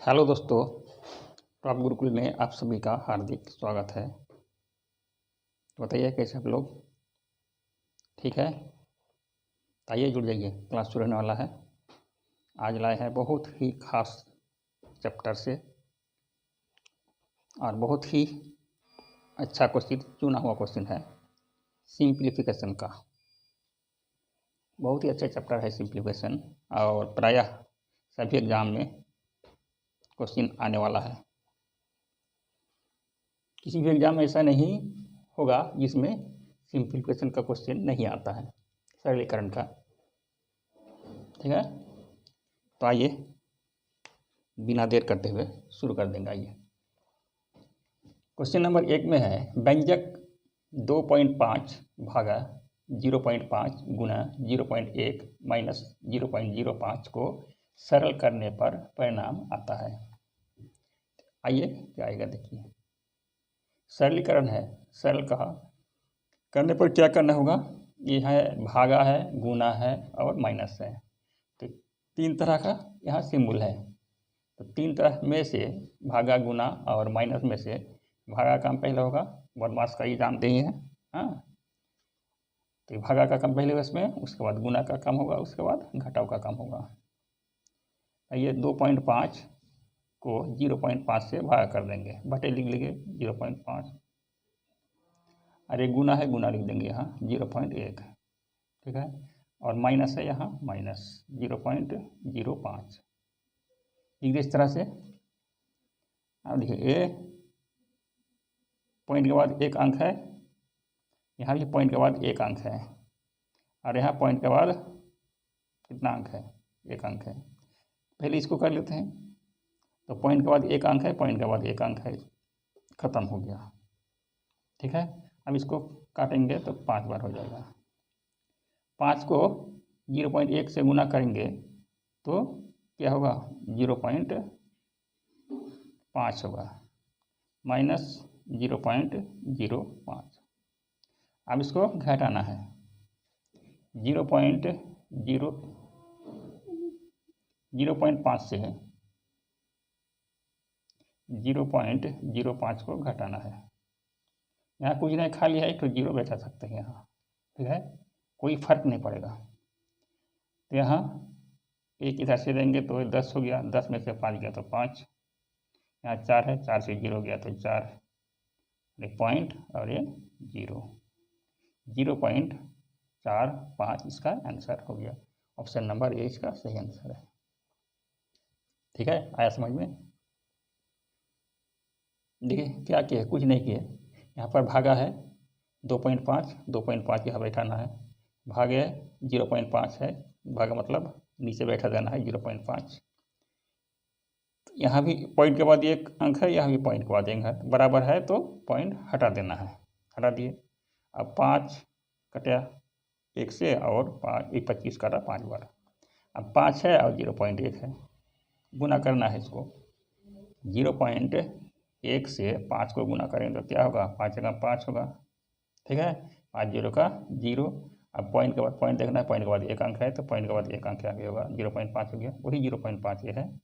Hello दोस्तों, top Gurukul में आप सभी का हार्दिक स्वागत है। तो बताइए कैसे आप लोग, ठीक है? आइए जुड़ जाइए, क्लास शुरू होने वाला है। आज लाए हैं बहुत ही खास चैप्टर से और बहुत ही अच्छा क्वेश्चन, चुना हुआ क्वेश्चन है सिंप्लीफिकेशन का। बहुत ही अच्छा चैप्टर है सिंप्लीफिकेशन और प्रायः सभी एग्जाम में क्वेश्चन आने वाला है। किसी भी एग्जाम में ऐसा नहीं होगा जिसमें सिंप्लीफिकेशन का क्वेश्चन नहीं आता है, सरलीकरण का। ठीक है, तो आइए बिना देर करते हुए शुरू कर देंगे। आइए, क्वेश्चन नंबर 1 में है व्यंजक 2.5 भागा 0.5 गुना 0.1 माइनस 0.05 को सरल करने पर परिणाम आता है। आइए क्या आएगा, देखिए। सरलीकरण है, सरल कहा करने पर क्या करना होगा। ये है भागा है, गुना है और माइनस है। तो तीन तरह का यहाँ सिंबल है। तो तीन तरह में से भागा, गुना और माइनस में से भागा काम पहले होगा। बदमाश का ही जानते ही हैं। हाँ, तो भागा का काम पहले उसमें, उसके बाद गुना का काम होगा, उसके बाद घटाव का काम होगा। ये 2.5 को 0.5 से भागा कर देंगे, बटे लिख लेंगे 0.5। अरे गुना है, गुना लिख देंगे यहाँ 0.1। ठीक है, और माइनस है यहाँ माइनस 0.05 लिख दे इस तरह से। अब देखिए, ए पॉइंट के बाद एक अंक है, यहाँ भी पॉइंट के बाद एक अंक है, और यहाँ पॉइंट के बाद कितना अंक है, एक अंक है। पहले इसको कर लेते हैं। तो पॉइंट के बाद एक अंक है, पॉइंट के बाद एक अंक है, खत्म हो गया। ठीक है, अब इसको काटेंगे तो 5 बार हो जाएगा। 5 को 0.1 से गुना करेंगे तो क्या होगा, 0.5 होगा, माइनस 0.05। अब इसको घटाना है। 0.5 से 0.05 को घटाना है। यहाँ कुछ नहीं, खाली है, एक तो जीरो बैठा सकते हैं यहाँ। ठीक है, कोई फर्क नहीं पड़ेगा। तो यहाँ एक इधर से देंगे तो 10 हो गया, 10 में से 5 गया तो 5। यहाँ 4 है, 4 से 0 गया तो 4, एक पॉइंट और ये 0.45 इसका आंसर हो गया। ऑप्शन नंबर ए इसका सही आंसर है। ठीक है, आया समझ में? देखिए क्या किया, कुछ नहीं किया। यहाँ पर भागा है 2.5, 2.5 यहाँ बैठाना है, भागे 0.5 है, भागा मतलब नीचे बैठा देना है 0.5। यहाँ भी पॉइंट के बाद एक अंक है, यहाँ भी पॉइंट के बाद एक है, बराबर है तो पॉइंट हटा देना है, हटा दिए। अब 5 कटा 1 से और 25 काटा 5 बार। अब 5 है और 0.1 है, गुना करना है इसको। 0.1 से 5 को गुना करेंगे तो क्या होगा, 5 जगह 5 होगा। ठीक है, 5 जीरो का 0। अब पॉइंट के बाद पॉइंट देखना है, पॉइंट के बाद एक अंक है तो पॉइंट के बाद एक अंक आगे होगा, 0.5 हो गया, वही 0.5 ये है,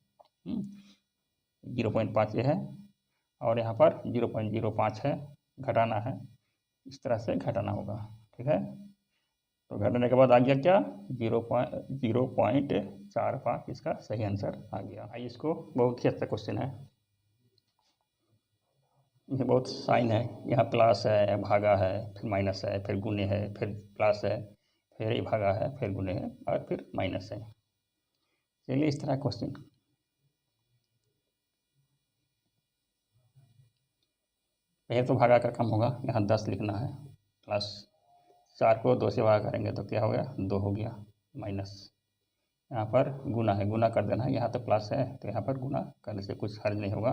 0.5 ये है, और यहाँ पर 0.05 है, घटाना है, इस तरह से घटाना होगा। ठीक है, तो घटाने के बाद आ गया क्या, 0.45 इसका सही आंसर आ गया। आइए, इसको बहुत ही अच्छा क्वेश्चन है, ये बहुत साइन है, यहाँ प्लस है, भागा है, फिर माइनस है, फिर गुने है, फिर प्लस है, फिर ये भागा है, फिर गुने है और फिर माइनस है। चलिए इस तरह क्वेश्चन। पहले तो भागा का काम होगा, यहाँ 10 लिखना है, प्लस 4 को 2 से भागा करेंगे तो क्या हो गया, 2 हो गया, माइनस यहाँ पर गुना है, गुना कर देना है, यहाँ तो प्लस है तो यहाँ पर गुना करने से कुछ हर्ज नहीं होगा,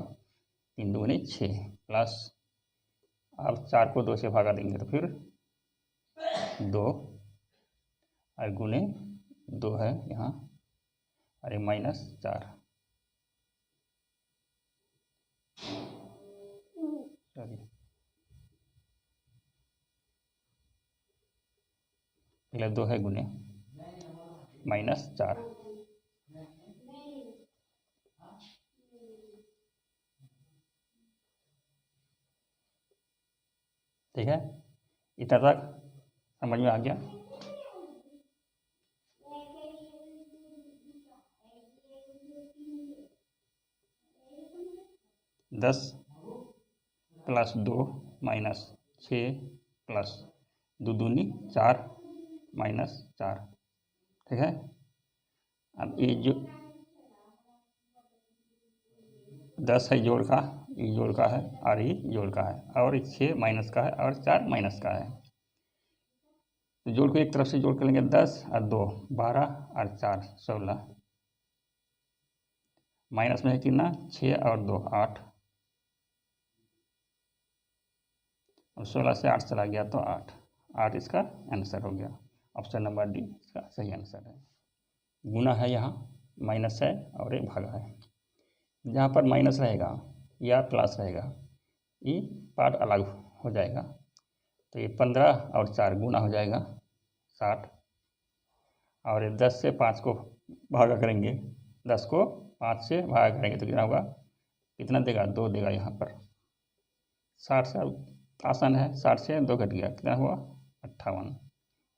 3 दूनी 6 प्लस, अब 4 को 2 से भागा देंगे तो फिर 2 और गुने 2 है यहाँ, अरे माइनस 4, सॉरी पहले 2 है गुने माइनस 4, ठीक है, इतना तक समझ में आ गया। दस प्लस 2 माइनस 6 प्लस 2 दूनी 4 माइनस 4। ठीक है, अब ये जो 10 है जोड़ का, ये जोड़ का है और ये जोड़ का है, और 6 माइनस का है और 4 माइनस का है। तो जोड़ को एक तरफ से जोड़ कर लेंगे 10 और 2 12 और 4 16। माइनस में है कितना 6 और 2 8, और 16 से 8 चला गया तो 8। 8 इसका आंसर हो गया। ऑप्शन नंबर डी इसका सही आंसर है। गुना है, यहाँ माइनस है और एक भागा है। जहाँ पर माइनस रहेगा या प्लस रहेगा ये पार्ट अलग हो जाएगा। तो ये 15 और 4 गुना हो जाएगा 60, और 10 से 5 को भागा करेंगे, 10 को 5 से भागा करेंगे तो कितना होगा, कितना देगा 2 देगा यहाँ पर। 60 से आसान है, 60 से 2 घट गया, कितना हुआ 58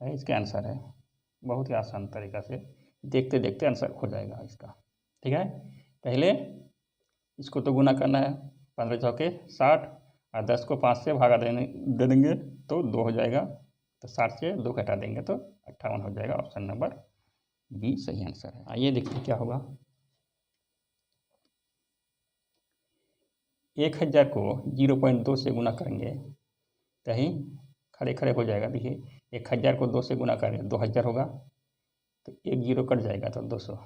है इसका आंसर है। बहुत ही आसान तरीका से देखते देखते आंसर हो जाएगा इसका। ठीक है, पहले इसको तो गुना करना है, 15 चौके 60 और 10 को 5 से भागा दे देंगे तो 2 हो जाएगा। तो 60 से 2 घटा देंगे तो 58 हो जाएगा। ऑप्शन नंबर बी सही आंसर है। आइए देखते क्या होगा। 1000 को 0.2 से गुना करेंगे तो ही खड़े खड़े हो जाएगा। देखिए 1000 को 2 से गुना करेंगे 2000 होगा, तो एक जीरो कट जाएगा तो 200।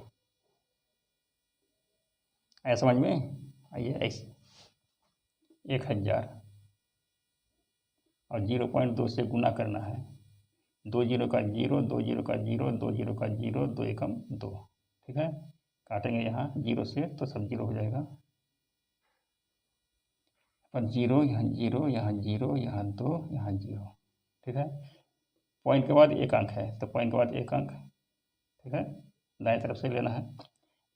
आया समझ में? आइए ऐसे 1000 और 0.2 से गुना करना है, 2 जीरो का 0, 2 जीरो का 0, 2 जीरो का 0, 2 एकम 2। ठीक है, काटेंगे यहाँ 0 से तो सब 0 हो जाएगा, और 0 यहाँ 0, यहाँ 0, यहाँ 2, यहाँ 0। ठीक है, पॉइंट के बाद एक अंक है तो पॉइंट के बाद एक अंक। ठीक है, दाएं तरफ से लेना है,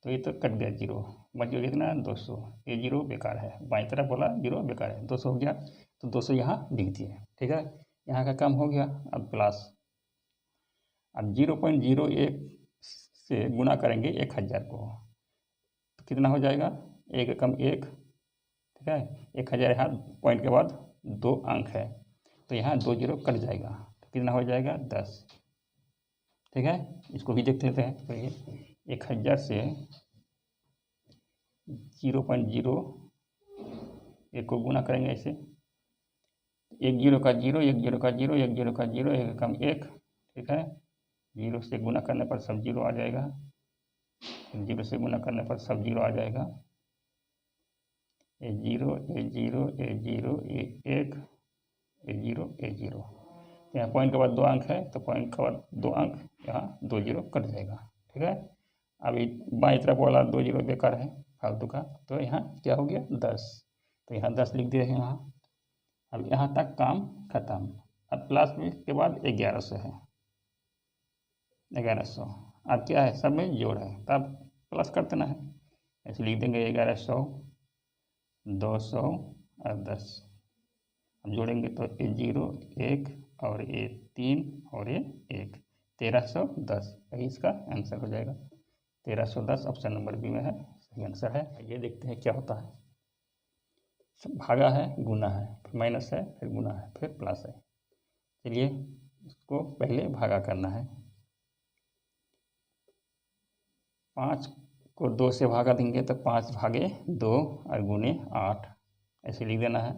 तो ये तो कट गया 0, बच गया कितना 200। ये 0 बेकार है, बाएं तरफ बोला 0 बेकार है, 200 हो गया तो 200 यहाँ लिख दिए। ठीक है, यहाँ का काम हो गया। अब प्लस, अब 0.01 से गुना करेंगे 1000 को तो कितना हो जाएगा, एक एकम 1। ठीक है, 1000 यहाँ पॉइंट के बाद 2 अंक है तो यहाँ 2 जीरो कट जाएगा तो कितना हो जाएगा 10। ठीक है, इसको भी देख लेते हैं। तो ये 1000 से 0.0 एक को गुना करेंगे ऐसे, 1 जीरो का 0, 1 जीरो का 0, 1 जीरो का 0, एक कम 1। ठीक है, 0 से गुना करने पर सब 0 आ जाएगा, 0 से गुना करने पर सब 0 आ जाएगा। ए 0, ए 0, ए 0, ए 1, ए 0, ए 0। यहाँ पॉइंट के बाद 2 अंक है तो पॉइंट के बाद 2 अंक, यहाँ 2 जीरो कट जाएगा। ठीक है, अभी बाईं तरफ वाला 2 जीरो बेकार है फालतू का, तो यहाँ क्या हो गया 10, तो यहाँ 10 लिख दिए हैं यहाँ। अब यहाँ तक काम खत्म। अब प्लस में के बाद 1100 है, 1100। अब क्या है, सब में जोड़ है तब प्लस कर देना है, ऐसे लिख देंगे 1100, 200 और 10। अब जोड़ेंगे तो ये 0 1 और ये 3 और ये 1, 1310 यही इसका आंसर हो जाएगा। 1310 ऑप्शन नंबर बी में है, सही आंसर है। ये देखते हैं क्या होता है। भागा है, गुना है, फिर माइनस है, फिर गुना है, फिर प्लस है। चलिए इसको पहले भागा करना है। 5 को 2 से भागा देंगे तो 5 भागे 2 और गुने 8 ऐसे लिख देना है।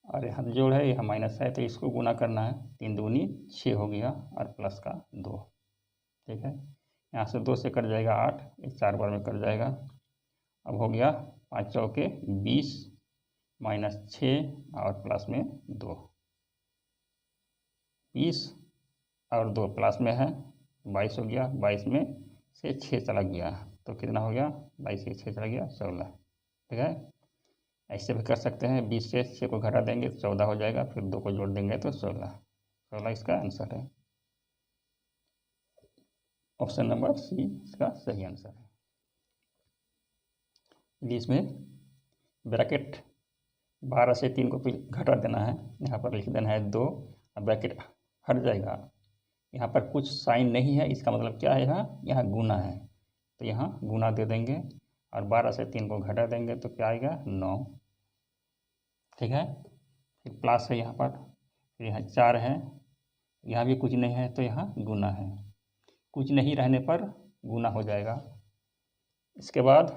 और यहाँ जोड़ है, यहाँ माइनस है तो इसको गुना करना है, 3 दूनी 6 हो गया और प्लस का 2। ठीक है, यहाँ से 2 से कट जाएगा 8, इस 4 बार में कट जाएगा। अब हो गया 5 चौके 20 माइनस 6 और प्लस में 2, 20 और 2 प्लस में है 22 हो गया, 22 में से 6 चला गया तो कितना हो गया, 22 से 6 चला गया 16। ठीक है, ऐसे भी कर सकते हैं, 20 से 6 को घटा देंगे तो 14 हो जाएगा, फिर 2 को जोड़ देंगे तो 16 इसका आंसर है। ऑप्शन नंबर सी इसका सही आंसर है। इसमें ब्रैकेट 12 से 3 को घटा देना है, यहाँ पर लिख देना है 2, अब ब्रैकेट हट जाएगा। यहाँ पर कुछ साइन नहीं है, इसका मतलब क्या है, यहाँ गुना है, तो यहाँ गुना दे देंगे और 12 से 3 को घटा देंगे तो क्या आएगा 9। ठीक है, फिर प्लस है यहाँ पर, फिर यहाँ 4 है, यहाँ भी कुछ नहीं है तो यहाँ गुना है, कुछ नहीं रहने पर गुना हो जाएगा। इसके बाद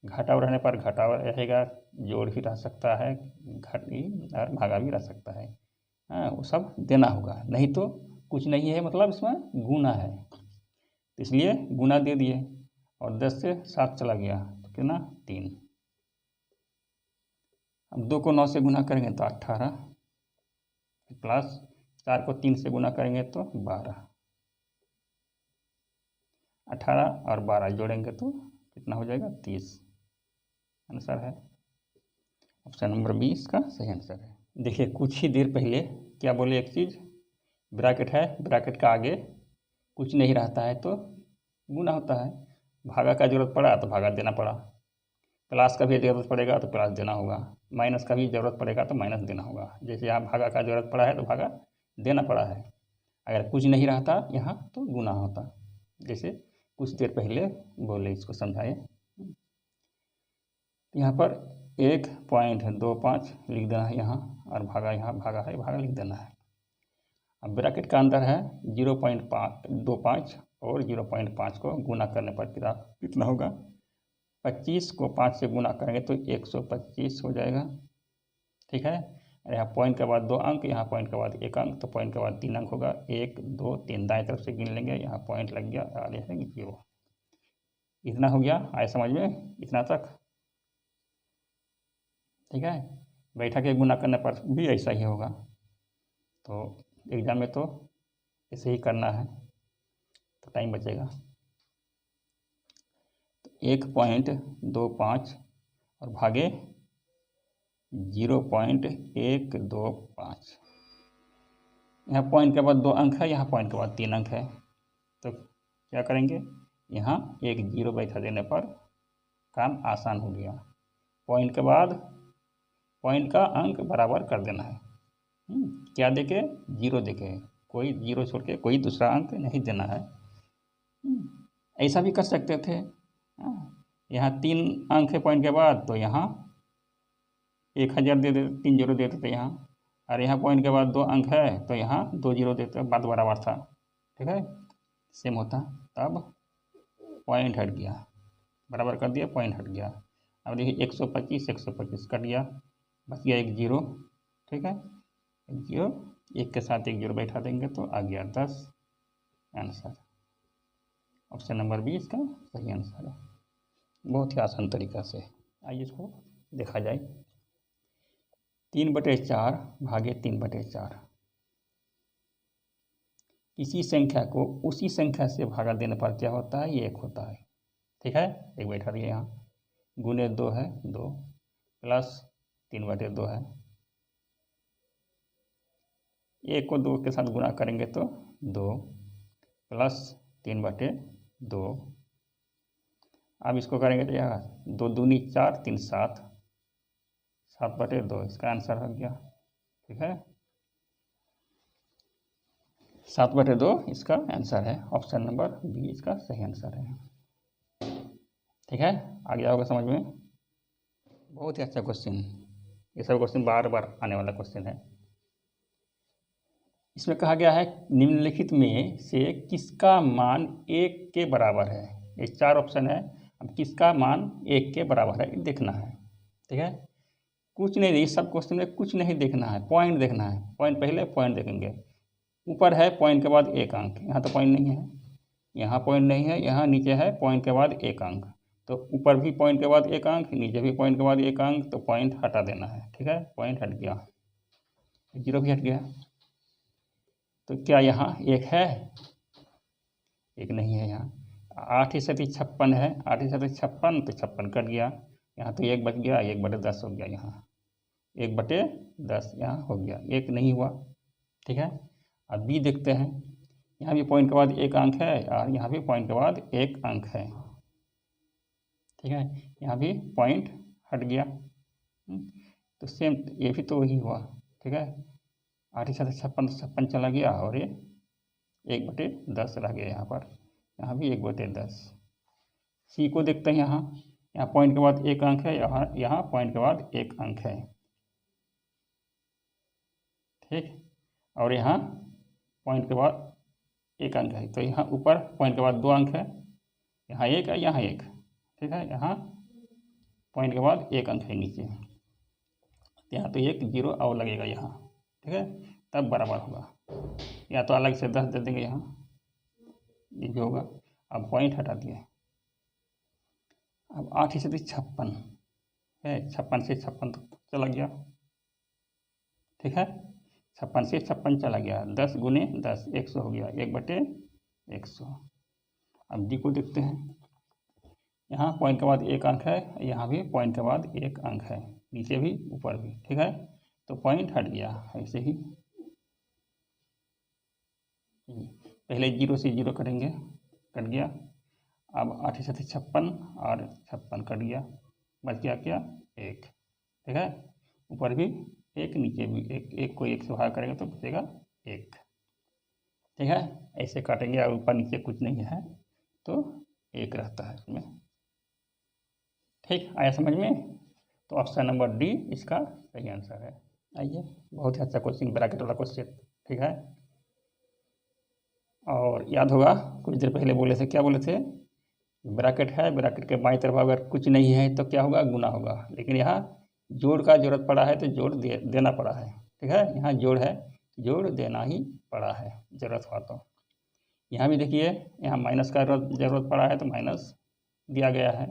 घटाव रहने पर घटाव रहेगा, जोड़ भी रह सकता है, घटी और भागा भी रह सकता है। हाँ, वो सब देना होगा, नहीं तो कुछ नहीं है मतलब इसमें गुना है, इसलिए गुना दे दिए और 10 से 7 चला गया तो कितना 3। अब 2 को 9 से गुना करेंगे तो 18, प्लस 4 को 3 से गुना करेंगे तो 12, 18 और 12 जोड़ेंगे तो कितना हो जाएगा 30। आंसर है ऑप्शन नंबर 20 का सही आंसर है। देखिए कुछ ही देर पहले क्या बोले, एक चीज़, ब्रैकेट है, ब्रैकेट का आगे कुछ नहीं रहता है तो गुना होता है, भागा का जरूरत पड़ा तो भागा देना पड़ा, प्लस का भी ज़रूरत पड़ेगा तो प्लस देना होगा, माइनस का भी ज़रूरत पड़ेगा तो माइनस देना होगा। जैसे यहाँ भागा का ज़रूरत पड़ा है तो भागा देना पड़ा है, अगर कुछ नहीं रहता यहाँ तो गुना होता, जैसे कुछ देर पहले बोले, इसको समझाए। यहाँ पर 1.25 लिख देना है यहाँ, और भागा यहाँ भागा है, भागा लिख देना है। अब ब्रैकेट का अंदर है 0.25 और 0.5 को गुना करने पर कितना होगा, 25 को 5 से गुना करेंगे तो 125 हो जाएगा। ठीक है, और यहाँ पॉइंट के बाद 2 अंक, यहाँ पॉइंट के बाद 1 अंक, तो पॉइंट के बाद 3 अंक होगा, 1 2 3 दाएं तरफ से गिन लेंगे, यहाँ पॉइंट लग गया और यहाँ 0। इतना हो गया, आए समझ में इतना तक। ठीक है, बैठा के गुना करने पर भी ऐसा ही होगा, तो एग्जाम में तो ऐसे ही करना है तो टाइम बचेगा। तो 1.25 और भागे 0.125, यहाँ पॉइंट के बाद 2 अंक है, यहाँ पॉइंट के बाद 3 अंक है, तो क्या करेंगे, यहाँ एक 0 बैठा देने पर काम आसान हो गया। पॉइंट के बाद पॉइंट का अंक बराबर कर देना है, क्या देके 0 देके, कोई 0 छोड़ के कोई दूसरा अंक नहीं देना है। ऐसा भी कर सकते थे, यहाँ 3 अंक है पॉइंट के बाद तो यहाँ 1000 दे देते, 3 0 दे देते यहाँ, और यहाँ पॉइंट के बाद 2 अंक है तो यहाँ 2 0 देते, बात बराबर था। ठीक है, सेम होता, तब पॉइंट हट गया, बराबर कर दिया, पॉइंट हट गया। अब देखिए 125 कट गया, बच गया एक 0। ठीक है, 0 एक के साथ एक 0 बैठा देंगे तो आ गया 10। आंसर ऑप्शन नंबर 20 का सही आंसर है, बहुत ही आसान तरीका से। आइए इसको देखा जाए, 3/4 भागे 3/4, किसी संख्या को उसी संख्या से भागा देने पर क्या होता है, ये 1 होता है। ठीक है, एक बैठा दिया यहाँ, गुने 2 है 2, प्लस 3/2 है, 1 को 2 के साथ गुना करेंगे तो 2, प्लस 3/2। अब इसको करेंगे तो यहाँ 2 दूनी 4 3 7, 7/2 इसका आंसर हो गया। ठीक है, 7/2 इसका आंसर है, ऑप्शन नंबर 20 का सही आंसर है। ठीक है, आ गया होगा समझ में, बहुत ही अच्छा क्वेश्चन, ये सब क्वेश्चन बार बार आने वाला क्वेश्चन है। इसमें कहा गया है निम्नलिखित में से किसका मान 1 के बराबर है, ये 4 ऑप्शन है, अब किसका मान 1 के बराबर है देखना है। ठीक है, कुछ नहीं, इस सब क्वेश्चन में कुछ नहीं देखना है, पॉइंट देखना है, पॉइंट पहले पॉइंट देखेंगे। ऊपर है पॉइंट के बाद 1 अंक, यहाँ तो पॉइंट नहीं है, यहाँ पॉइंट नहीं है, यहाँ नीचे है पॉइंट के बाद 1 अंक, तो ऊपर भी पॉइंट के बाद 1 अंक, नीचे भी पॉइंट के बाद 1 अंक, तो पॉइंट हटा देना है। ठीक है, पॉइंट हट गया, 0 भी हट गया, तो क्या यहाँ 1 है, 1 नहीं है यहाँ। 8 ही 7 56 है, 8 ही 7 56, तो 56 कट गया, यहाँ तो 1 बच गया, 1/10 हो गया, यहाँ 1/10 यहाँ हो गया, 1 नहीं हुआ। ठीक है, अब बी देखते हैं, यहाँ भी पॉइंट के बाद 1 अंक है और यहाँ भी पॉइंट के बाद 1 अंक है। ठीक है, यहाँ भी पॉइंट हट गया, तो सेम ये भी तो वही हुआ। ठीक है, 8×7 = 56 चला गया और ये 1/10 रह गया यहाँ पर, यहाँ भी 1/10। सी को देखते हैं, यहाँ पॉइंट के बाद एक अंक है, यहाँ पॉइंट के बाद एक अंक है। ठीक, और यहाँ पॉइंट के बाद एक अंक है, तो यहाँ ऊपर पॉइंट के बाद 2 अंक है, यहाँ एक है, यहाँ एक। ठीक है, यहाँ पॉइंट के बाद एक अंक है नीचे, यहाँ तो एक 0 और लगेगा यहाँ। ठीक है, तब बराबर होगा, या तो अलग से 10 दे देंगे यहाँ, ये भी होगा। अब पॉइंट हटा दिए। अब 8×56 है, 56 से 56 तो चला गया। ठीक है, 56 से 56 चला गया, 10 × 10 100 हो गया, 1/100। अब डी को देखते हैं, यहाँ पॉइंट के बाद एक अंक है, यहाँ भी पॉइंट के बाद एक अंक है, नीचे भी ऊपर भी। ठीक है, तो पॉइंट हट गया ऐसे ही। पहले 0 से 0 कटेंगे, कट गया। अब 8×56 और 56 कट गया, बच गया क्या, 1। ठीक है, ऊपर भी एक, नीचे भी एक, एक को 1 से भाग करेंगे तो बचेगा 1। ठीक है, ऐसे काटेंगे, और ऊपर नीचे कुछ नहीं है तो 1 रहता है इसमें। ठीक, आया समझ में? तो ऑप्शन नंबर डी इसका सही आंसर है। आइए, बहुत ही अच्छा क्वेश्चन, ब्रैकेट वाला क्वेश्चन। ठीक है, और याद होगा कुछ देर पहले बोले थे, क्या बोले थे, ब्रैकेट है, ब्रैकेट के बाईं तरफ अगर कुछ नहीं है तो क्या होगा, गुना होगा। लेकिन यहाँ जोड़ का जरूरत पड़ा है तो जोड़ देना पड़ा है। ठीक है, यहाँ जोड़ है, जोड़ देना ही पड़ा है, जरूरत हुआ तो। यहाँ भी देखिए, यहाँ माइनस का जरूरत पड़ा है तो माइनस दिया गया है,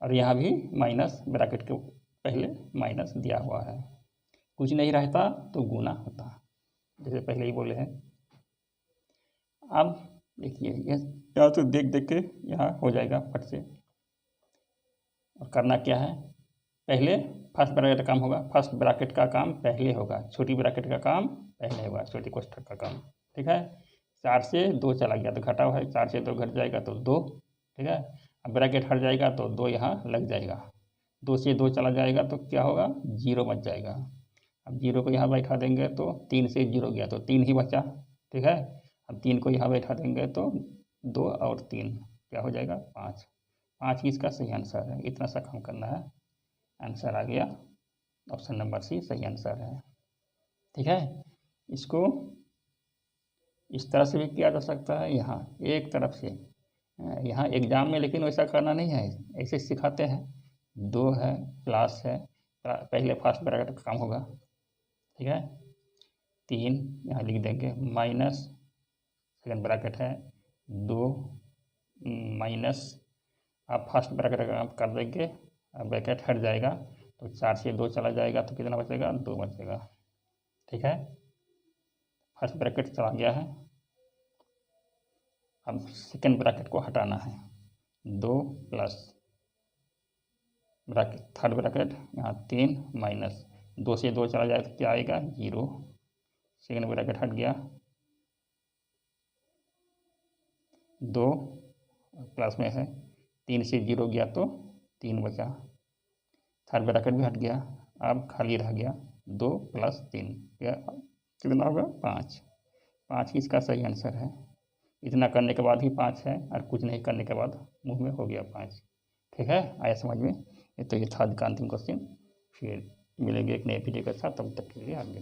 और यहाँ भी माइनस, ब्रैकेट के पहले माइनस दिया हुआ है। कुछ नहीं रहता तो गुना होता, जैसे पहले ही बोले हैं। अब देखिए, या तो देख देख के यहाँ हो जाएगा फट से। और करना क्या है, पहले फर्स्ट ब्रैकेट का काम होगा, फर्स्ट ब्रैकेट का काम पहले होगा, छोटी ब्रैकेट का काम पहले होगा, छोटी कोष्ठक का काम। ठीक है, 4 से 2 चला गया तो घटाव है, 4 से 2 घट जाएगा तो 2। ठीक है, अब ब्रैकेट हट जाएगा तो 2 यहाँ लग जाएगा, 2 से 2 चला जाएगा तो क्या होगा, 0 बच जाएगा। अब 0 को यहाँ बैठा देंगे तो 3 से 0 गया तो 3 ही बचा। ठीक है, अब 3 को यहाँ बैठा देंगे तो 2 और 3 क्या हो जाएगा, 5। 5 ही इसका सही आंसर है, इतना सा काम करना है, आंसर आ गया। ऑप्शन नंबर सी सही आंसर है। ठीक है, इसको इस तरह से भी किया जा सकता है, यहाँ एक तरफ से, यहाँ एग्जाम में लेकिन वैसा करना नहीं है, ऐसे सिखाते हैं। 2 है, प्लस है, पहले फर्स्ट ब्रैकेट का काम होगा। ठीक है, 3 यहाँ लिख देंगे, माइनस सेकंड ब्रैकेट है 2 माइनस, आप फर्स्ट ब्रैकेट का काम कर देंगे, अब ब्रैकेट हट जाएगा तो 4 से 2 चला जाएगा तो कितना बचेगा, 2 बचेगा। ठीक है, फर्स्ट ब्रैकेट चला गया है, अब सेकंड ब्रैकेट को हटाना है, 2 प्लस ब्रैकेट, थर्ड ब्रैकेट यहाँ 3 माइनस, 2 से 2 चला जाए तो क्या आएगा, 0। सेकंड ब्रैकेट हट गया, 2 प्लस में है, 3 से 0 गया तो 3 बचा। थर्ड ब्रैकेट भी हट गया, अब खाली रह गया 2 + 3, कितना होगा, 5। 5 ही इसका सही आंसर है। इतना करने के बाद ही 5 है, और कुछ नहीं करने के बाद मुंह में हो गया 5। ठीक है, आया समझ में? तो ये था आज का अंतिम क्वेश्चन। फिर मिलेंगे एक नए वीडियो के साथ, तब तक के लिए आगे।